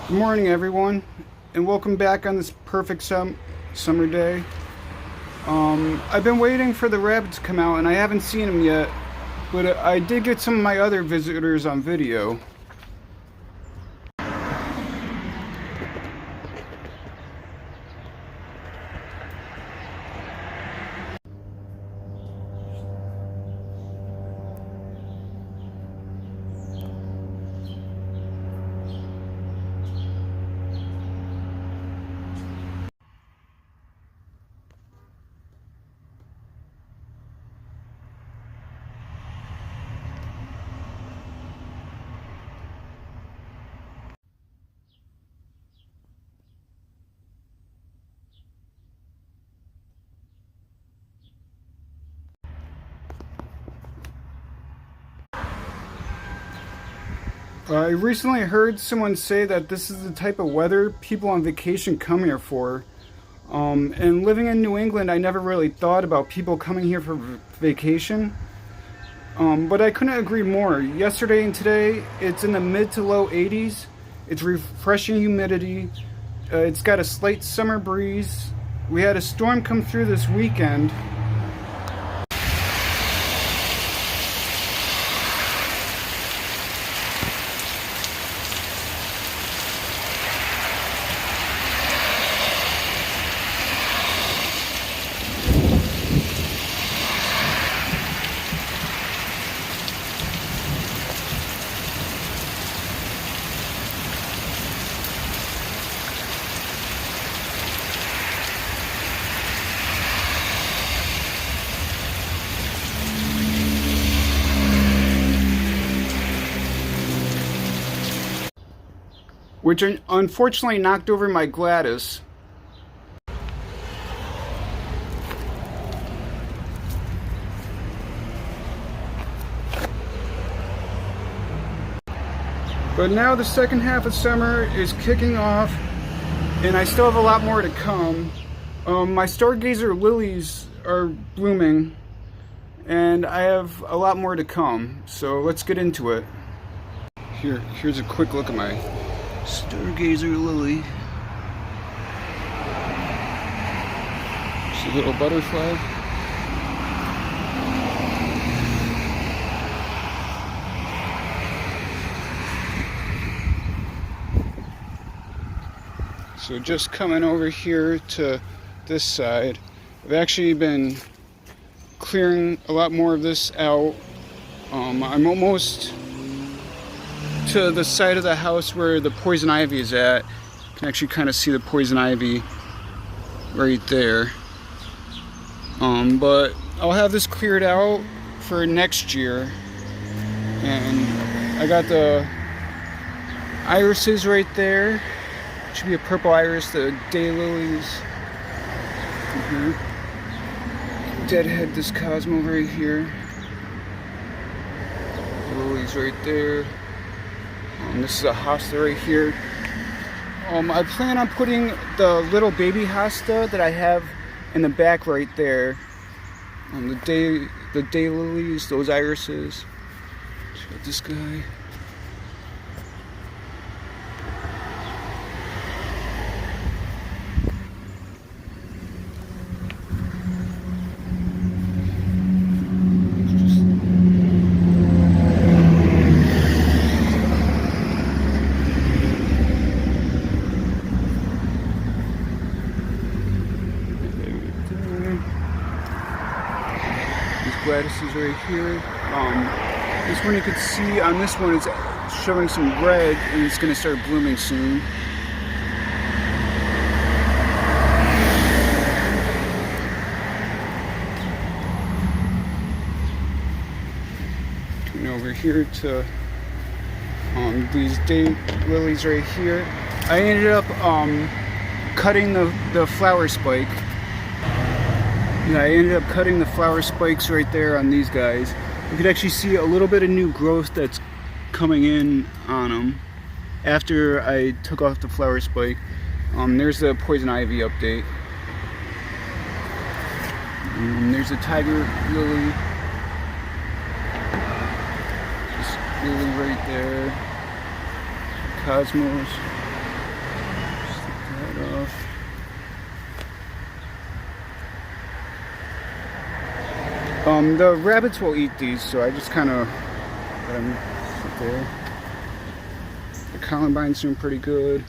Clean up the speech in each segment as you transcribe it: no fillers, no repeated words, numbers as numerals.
Good morning, everyone, and welcome back on this perfect summer day. I've been waiting for the rabbits to come out, and I haven't seen them yet, but I did get some of my other visitors on video. I recently heard someone say that this is the type of weather people on vacation come here for. And living in New England, I never really thought about people coming here for vacation. But I couldn't agree more. Yesterday and today, it's in the mid to low 80s. It's refreshing humidity. It's got a slight summer breeze. We had a storm come through this weekend. Which unfortunately knocked over my Gladys. But now the second half of summer is kicking off, and I still have a lot more to come. My stargazer lilies are blooming, and I have a lot more to come. So let's get into it. Here's a quick look at my stargazer lily. It's a little butterfly. So just coming over here to this side, I've actually been clearing a lot more of this out. I'm almost to the side of the house where the poison ivy is at. You can actually kind of see the poison ivy right there. But I'll have this cleared out for next year. And I got the irises right there. Should be a purple iris, the daylilies. Deadhead this Cosmo right here. The lilies right there. This is a hosta right here. I plan on putting the little baby hosta that I have in the back right there. The daylilies, those irises. Check out this guy. Gladys is right here. This one you can see on this one is showing some red, and it's going to start blooming soon. Coming over here to these day lilies right here. I ended up cutting the flower spike. Yeah, I ended up cutting the flower spikes right there on these guys. You could actually see a little bit of new growth that's coming in on them after I took off the flower spike. There's the poison ivy update. There's a tiger lily. This lily right there. Cosmos. The rabbits will eat these, so I just kind of let them sit there. The columbine's doing pretty good.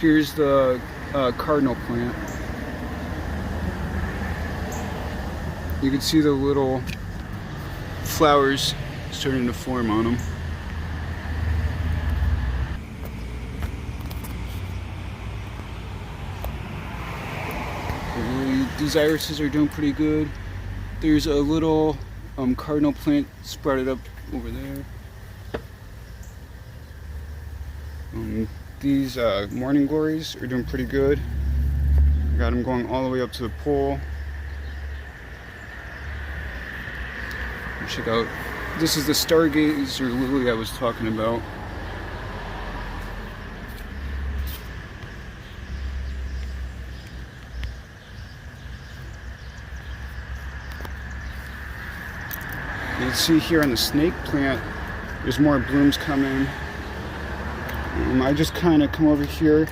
Here's the cardinal plant. You can see the little flowers starting to form on them. These irises are doing pretty good. There's a little cardinal plant sprouted up over there. These morning glories are doing pretty good. Got them going all the way up to the pole. Check out, this is the stargazer lily I was talking about. You can see here on the snake plant, there's more blooms coming. I just kind of come over here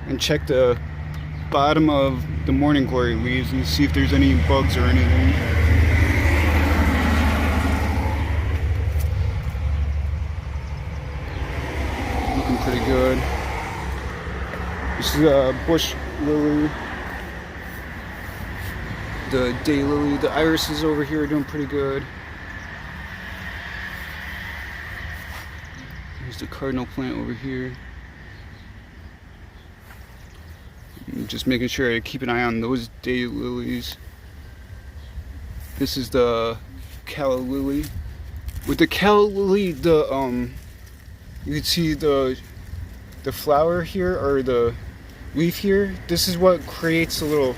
and check the bottom of the morning glory leaves and see if there's any bugs or anything. Looking pretty good. This is a bush lily. The day lily, the irises over here are doing pretty good. Here's the cardinal plant over here. I'm just making sure I keep an eye on those day lilies. This is the calla lily. With the calla lily, you can see the flower here, or the leaf here. This is what creates a little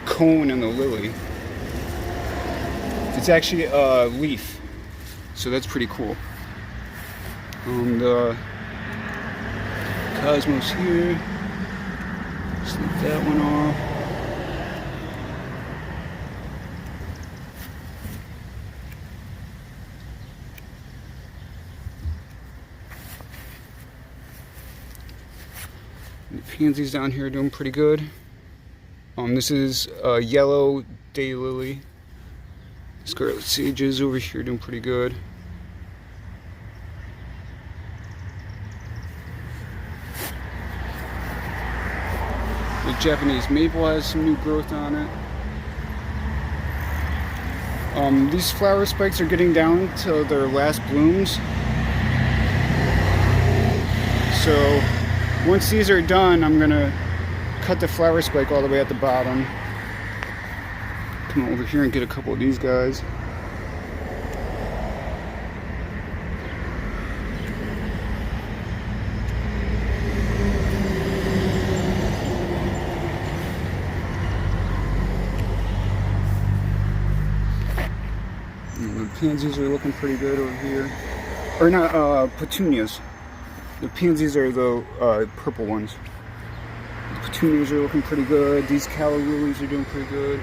cone in the lily. It's actually a leaf, so that's pretty cool. The cosmos here. Just leave that one off. The pansies down here are doing pretty good. This is a yellow daylily. Scarlet sages over here doing pretty good. The Japanese maple has some new growth on it. These flower spikes are getting down to their last blooms. So once these are done, I'm gonna cut the flower spike all the way at the bottom. Come over here and get a couple of these guys. The pansies are looking pretty good over here. Or not, petunias. The pansies are the purple ones. The petunias are looking pretty good. These calla lilies are doing pretty good.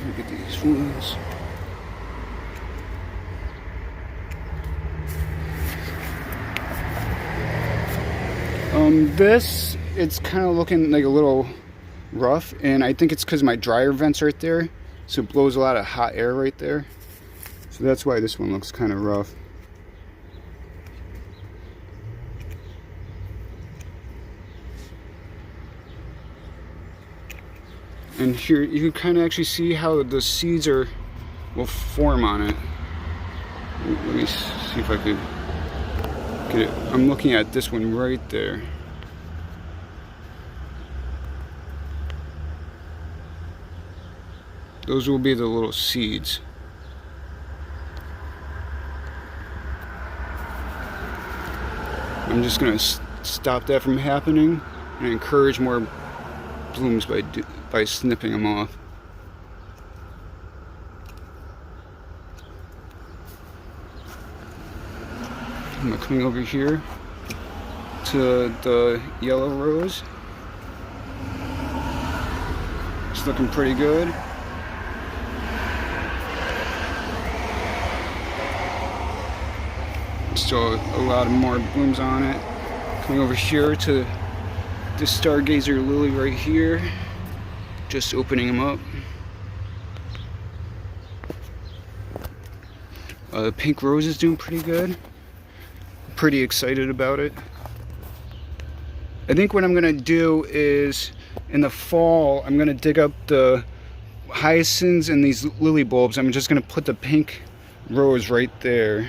Look at these ones. This, it's kind of looking like a little rough, and I think it's because my dryer vent's right there, so it blows a lot of hot air right there. So that's why this one looks kind of rough. And here you can kind of actually see how the seeds will form on it. Let me see if I could get it. I'm looking at this one right there. Those will be the little seeds. I'm just going to stop that from happening and encourage more blooms by snipping them off. I'm coming over here to the yellow rose. It's looking pretty good. Still a lot of more blooms on it. Coming over here to the stargazer lily right here. Just opening them up. The pink rose is doing pretty good. Pretty excited about it. I think what I'm gonna do is in the fall I'm gonna dig up the hyacinths and these lily bulbs. I'm just gonna put the pink rose right there.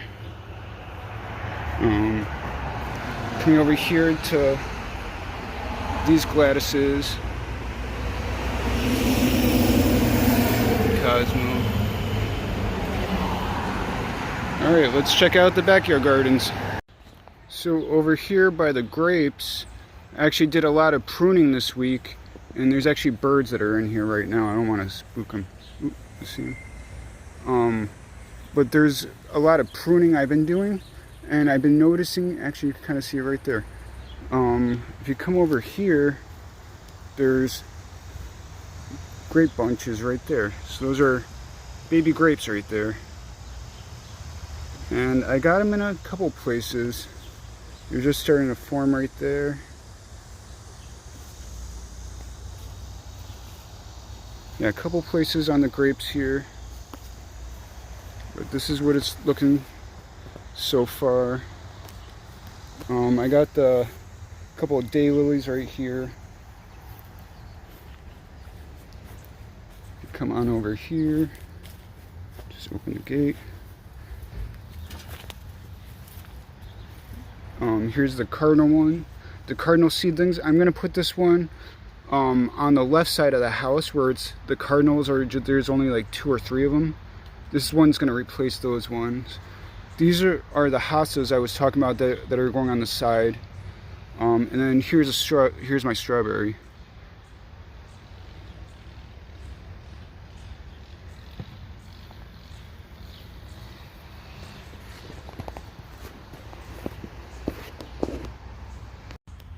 Coming over here to these Gladyses. Cosmo. Alright, let's check out the backyard gardens. So over here by the grapes, I actually did a lot of pruning this week, and there's actually birds that are in here right now. I don't want to spook them. Ooh, you see them? But there's a lot of pruning I've been doing, and I've been noticing, actually you can kind of see it right there. If you come over here, there's grape bunches right there. So those are baby grapes right there. And I got them in a couple places. They're just starting to form right there. Yeah, a couple places on the grapes here. But this is what it's looking so far. I got the couple of daylilies right here. Come on over here. Just open the gate. Here's the cardinal one. The cardinal seedlings. I'm gonna put this one on the left side of the house where it's the cardinals are. There's only like 2 or 3 of them. This one's gonna replace those ones. These are the hostas I was talking about that are going on the side. And then here's my strawberry.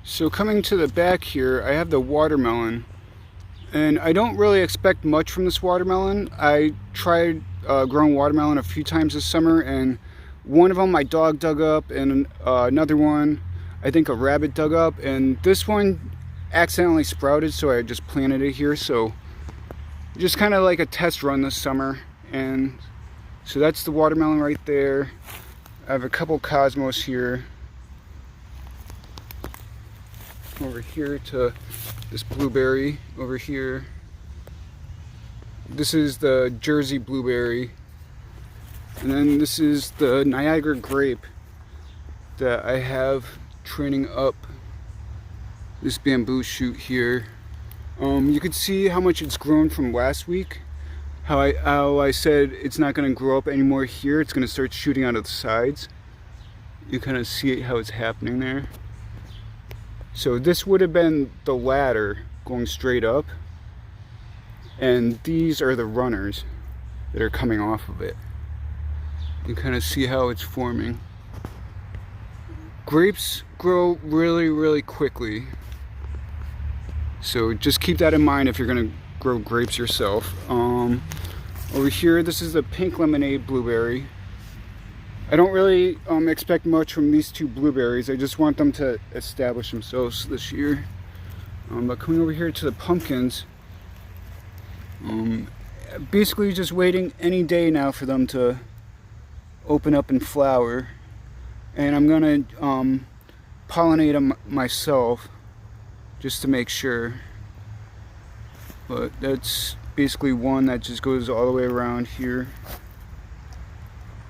So coming to the back here, I have the watermelon, and I don't really expect much from this watermelon. I tried growing watermelon a few times this summer, and one of them my dog dug up, and another one I think a rabbit dug up, and this one accidentally sprouted, so I just planted it here. So just kind of like a test run this summer. And so that's the watermelon right there. I have a couple cosmos here. Over here to this blueberry over here. This is the Jersey blueberry. And then this is the Niagara grape that I have training up this bamboo shoot here. You can see how much it's grown from last week. How I said it's not going to grow up anymore here. It's going to start shooting out of the sides. You kind of see how it's happening there. So this would have been the ladder going straight up, and these are the runners that are coming off of it. You kind of see how it's forming. Grapes grow really, really quickly. So just keep that in mind if you're gonna grow grapes yourself. Over here, this is the pink lemonade blueberry. I don't really expect much from these 2 blueberries. I just want them to establish themselves this year. But coming over here to the pumpkins, basically just waiting any day now for them to open up and flower. And I'm gonna pollinate them myself just to make sure. But that's basically one that just goes all the way around here.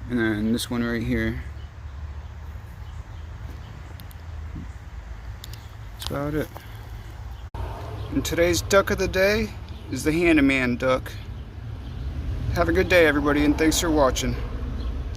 And then this one right here. That's about it. And today's duck of the day is the Handyman duck. Have a good day, everybody, and thanks for watching.